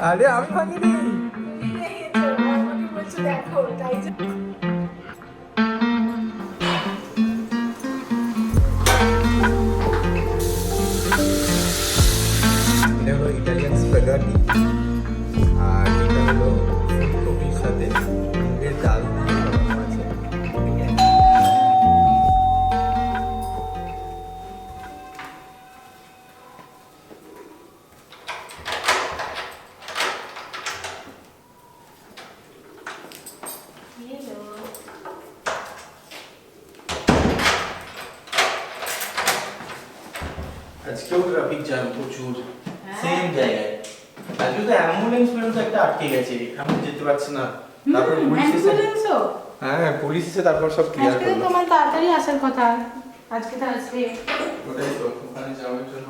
আরে আমি ভাঙিনি। দেখো তাই এটা হলো ইটালিয়ান স্প্যাগেটি, আর এটা হলো ফুলকপির সাথে মুগের ডাল দিয়ে বানানো আছে। আজকেও ট্রাফিক জ্যাম প্রচুর, সেম জায়গায়। আজকে তো অ্যাম্বুলেন্স পর্যন্ত একটা আটকে গেছে, আমি যেতে পারছি না। তারপর পুলিশ এসে, হ্যাঁ পুলিশ এসে তারপর সব ক্লিয়ার আজকে করলো। তোমার তাড়াতাড়ি আসার কথা, আজকে তো আসবে। ওটাই তো, ওখানে যাওয়ার জন্য।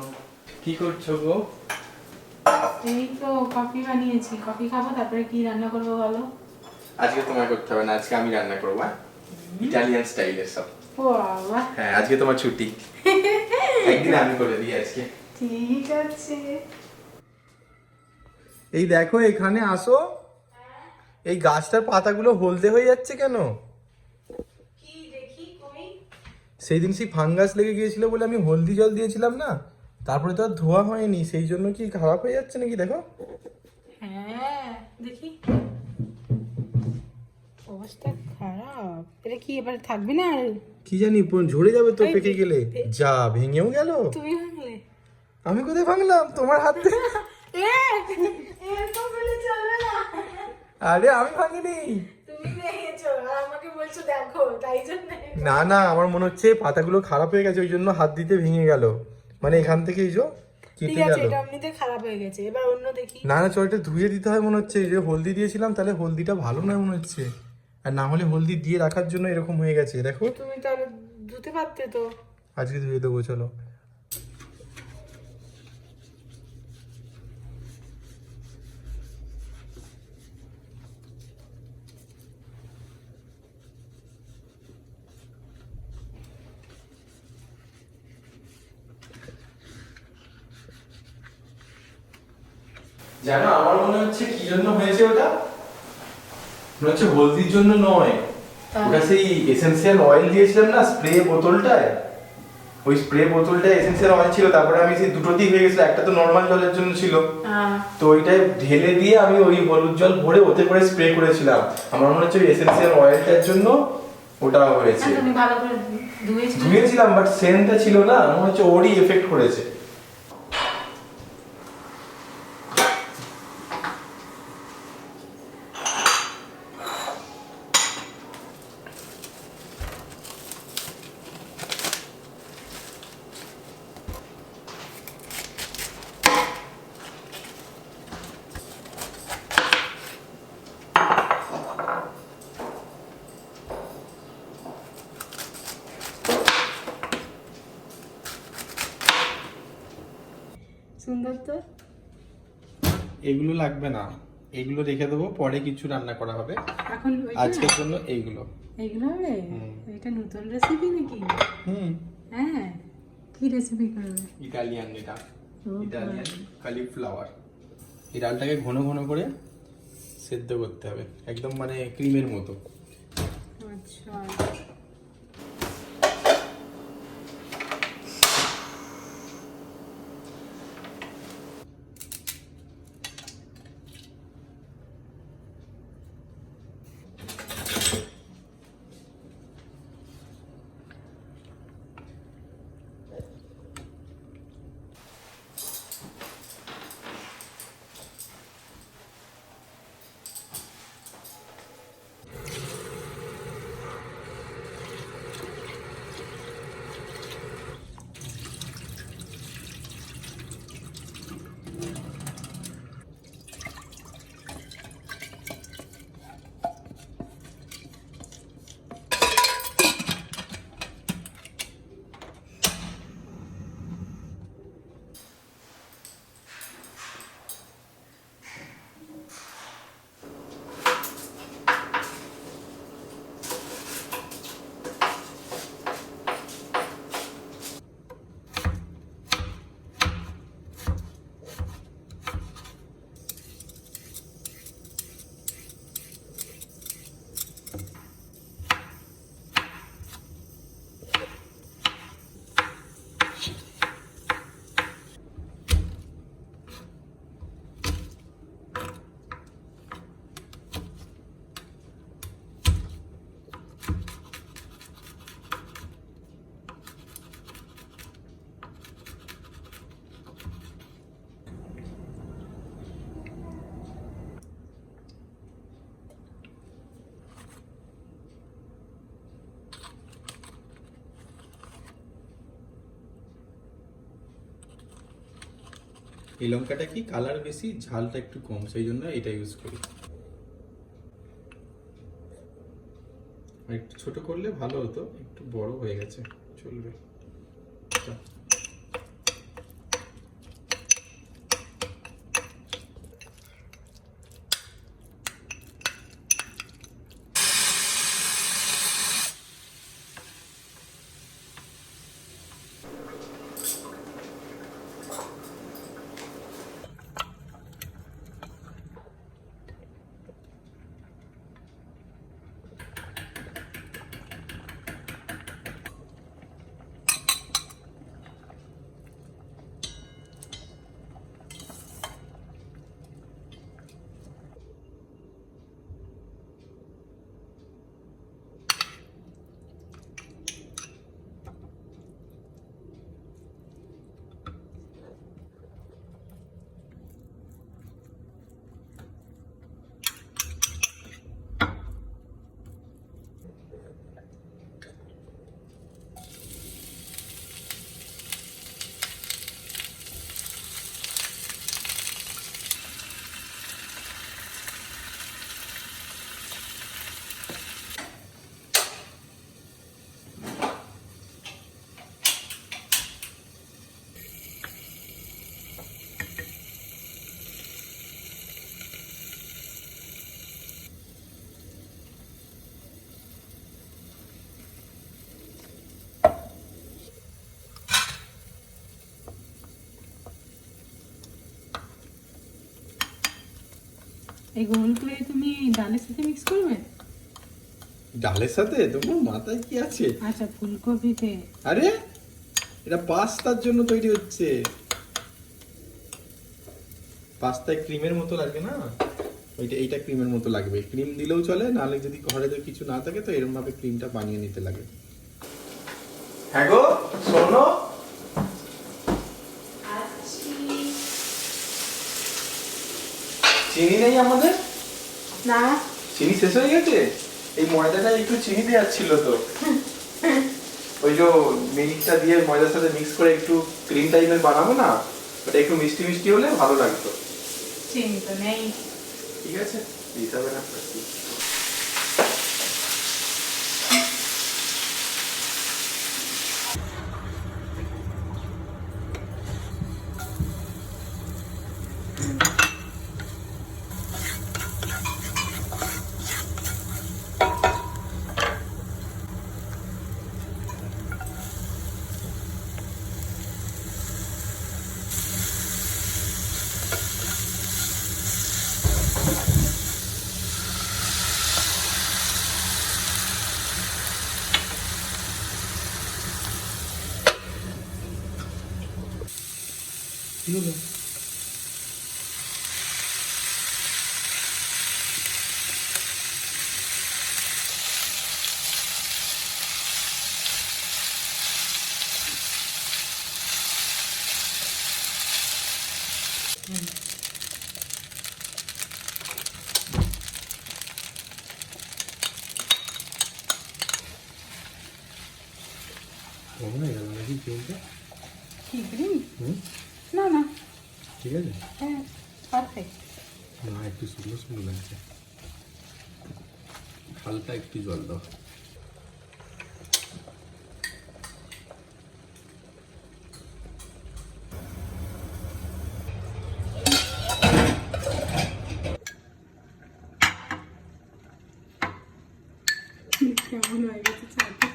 কি করছো গো? এই তো কফি বানিয়েছি, কফি খাবো, তারপরে কি রান্না করবো বলো? আজকে তোমায় করতে হবে না, আজকে আমি রান্না করবো, ইটালিয়ান স্টাইলের সব। ও বাবা, হ্যাঁ আজকে তোমার ছুটি, একদিন আমি করে দিই আজকে। ঠিক আছে। এই দেখো এখানে আসো, এই গাছটার পাতাগুলো হলদে হয়ে যাচ্ছে কেন? কি দেখি কই? সেই দিন সেই ফাঙ্গাস লেগে গিয়েছিল বলে আমি হলদি জল দিয়েছিলাম না, তারপরে তো আর ধোয়া হয়নি, সেই জন্য কি খারাপ হয়ে যাচ্ছে নাকি দেখো। হ্যাঁ দেখি, অবস্থা খারাপ। এটা কি এবার থাকবে না আর? কি জানি ঝরে যাবে তো এই, পেকে গেলে। যা ভেঙেও গেল। তুমি ভাঙলে? আমি কোথায় ভাঙলাম? তোমার হাত থেকে। এরকম বলে চলবে না। আরে আমি ভাঙিনি। তুমি ভেঙেছো আর আমাকে বলছো দেখো, তাই জন্য। না না, আমার মনে হচ্ছে পাতাগুলো খারাপ হয়ে গেছে, ওই জন্য হাত দিতে ভেঙে গেল, মানে এখান থেকে এই যে ঠিক কেটে আছে, গেল। এটা এমনিতে খারাপ হয়ে গেছে, এবার অন্য দেখি। না না, চলটা ধুয়ে দিতে হয় মনে হচ্ছে, এই যে হলদি দিয়েছিলাম, তাহলে হলদিটা ভালো নয় মনে হচ্ছে, আর না হলে হলদি দিয়ে রাখার জন্য এরকম হয়ে গেছে দেখো। তুমি তাহলে ধুতে পারতে তো। আজকে ধুয়ে দেবো, চলো। জানো আমার মনে হচ্ছে কি জন্য হয়েছে ওটা, মনে হচ্ছে হলদির জন্য নয়, ওটা সেই এসেনশিয়াল অয়েল দিয়েছিলাম না স্প্রে বোতলটায়, ওই স্প্রে বোতলটায় এসেনশিয়াল অয়েল ছিল, তারপরে আমি সেই দুটোতেই হয়ে গেছিল, একটা তো নর্মাল জলের জন্য ছিল, তো ওইটাই ঢেলে দিয়ে আমি ওই হলুদ জল ভরে ওতে করে স্প্রে করেছিলাম, আমার মনে হচ্ছে ওই এসেনশিয়াল অয়েলটার জন্য ওটা হয়েছে। তুমি ভালো করে ধুয়েছিলে? ধুয়েছিলাম বাট সেন্টটা ছিল না, মনে হচ্ছে ওরই এফেক্ট করেছে। সুন্দর তো। এগুলো লাগবে না, এগুলো রেখে দেবো, পরে কিছু রান্না করা হবে, এখন আজকের জন্য এইগুলো। এইগুলো হবে? এটা নতুন রেসিপি নাকি? হুম, হ্যাঁ, কি রেসিপি করবে? ইটালিয়ান, এটা ইটালিয়ান কলিফ্লাওয়ার। এই ডালটাকে ঘন ঘন করে সেদ্ধ করতে হবে, একদম মানে ক্রিমের মতো। আচ্ছা, এই লঙ্কাটা কি কালার বেশি, ঝালটা একটু কম, সেই জন্য এটা ইউজ করি। আর একটু ছোট করলে ভালো হতো, একটু বড় হয়ে গেছে, চলবে। এই গোলগুলো তুমি ডালের সাথে মিক্স করবে? ডালের সাথে? তোমার মাথায় কি আছে? আচ্ছা, ফুলকপিতে। আরে এটা পাস্তার জন্য তৈরি হচ্ছে। পাস্তায় ক্রিমের মতো লাগে না, এইটা ক্রিমের মতো লাগবে। ক্রিম দিলেও চলে, নাহলে যদি ঘরে তো কিছু না থাকে তো এরকম ভাবে ক্রিমটা বানিয়ে নিতে লাগে। হ্যাঁ গো শোনো, চিনি নেই আমাদের? না, চিনি শেষ হয়ে গেছে। এই ময়দাটা একটু চিনি দেওয়ার ছিল তো, ওই যে মিল্কটা দিয়ে ময়দার সাথে মিক্স করে একটু ক্রিম টাইপের বানাবো না, ওটা একটু মিষ্টি মিষ্টি হলে ভালো লাগতো। চিনি তো নেই। ঠিক আছে, দিতে হবে না। কি হলো? কমে গেল নাকি ক্রিমটা? কি ক্রিম? না না, ঠিক আছে, হ্যাঁ পারফেক্ট। না একটু শুকনো শুকনো লাগছে, হালকা একটু জল দাও। কেমন হয়ে গেছে চারটে?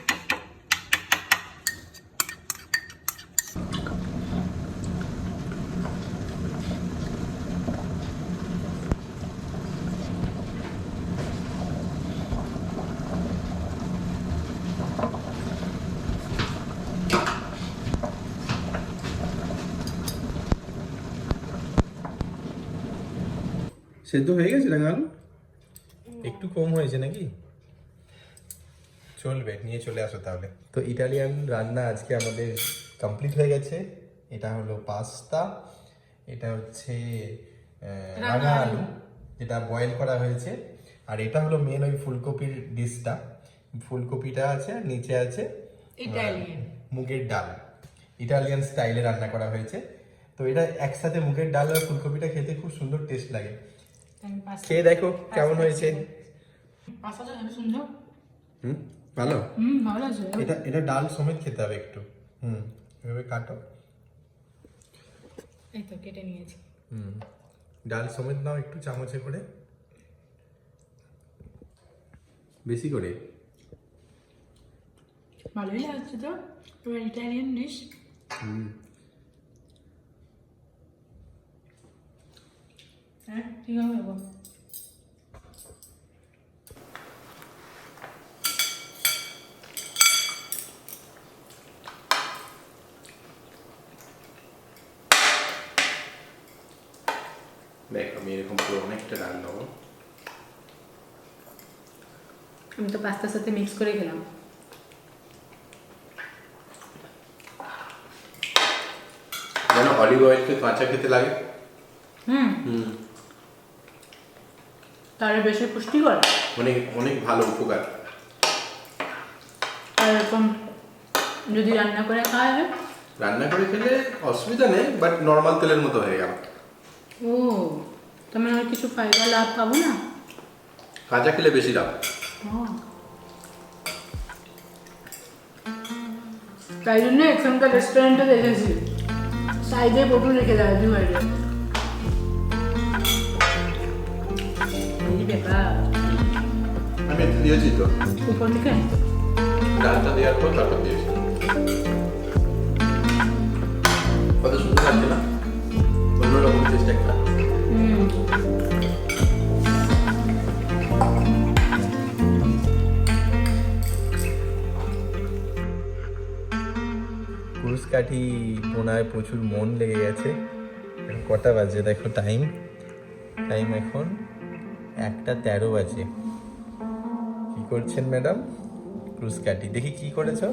সেদ্ধ হয়ে গেছে রাঙা আলু? একটু কম হয়েছে নাকি? চলবে, নিয়ে চলে আসো তাহলে। তো ইটালিয়ান রান্না আজকে আমাদের কমপ্লিট হয়ে গেছে। এটা হলো পাস্তা, এটা হচ্ছে রাঙা আলু যেটা বয়েল করা হয়েছে, আর এটা হলো মেন ওই ফুলকপির ডিশটা। ফুলকপিটা আছে আর নিচে আছে ইটালিয়ান মুগের ডাল, ইটালিয়ান স্টাইলে রান্না করা হয়েছে। তো তো এটা একসাথে মুগের ডাল আর ফুলকপিটা খেতে খুব সুন্দর টেস্ট লাগে। আমি পাস্তা খেয়ে দেখো কেমন হয়েছে। পাস্তাটা হেবি সুন্দর। ভালো। ভালো লাগছে। এটা ডাল সমেত খেতে হবে একটু। এভাবে কাটো। এই তো কেটে নিয়েছি। ডাল সমেত নাও একটু চামচে করে, বেশি করে। ভালোই লাগছে তো, তোমার ইটালিয়ান ডিশ। হ্যাঁ ঠিক আছে বাবা। দেখ আমি এরকম পুরো অনেকটা ডাল নেবো। আমি তো পাস্তার সাথে মিক্স করে খেলাম। যেন অলিভ অয়েলকে কাঁচা খেতে লাগে। তাহলে বেশি পুষ্টিকর, অনেক অনেক ভালো উপকার। আর এরকম যদি রান্না করে খাওয়া হয়, রান্না করে খেলে অসুবিধা নেই, বাট নর্মাল তেলের মতো হয়ে গেল। ও তুমি আর কিছু ফাইবার লাভ পাবো না? কাঁচা খেলে বেশি লাভ। তাই জন্য এখানকার রেস্টুরেন্টে দেখেছি সাইডে বোতল রেখে দেয় ডিভাইডে। এই ব্যাপার। আমি একটু দিয়েছি তো উপর দিকে ডালটা দেওয়ার পর তারপর দিয়েছি। কত সুন্দর লাগছে না, অন্যরকম টেস্ট একটা। কুরুশকাঠি বোনায় প্রচুর মন লেগে গেছে। এখন কটা বাজে দেখো, টাইম এখন 1:13 বাজে। কি করছেন ম্যাডাম? কুরুশকাঠি দেখি কি করেছো।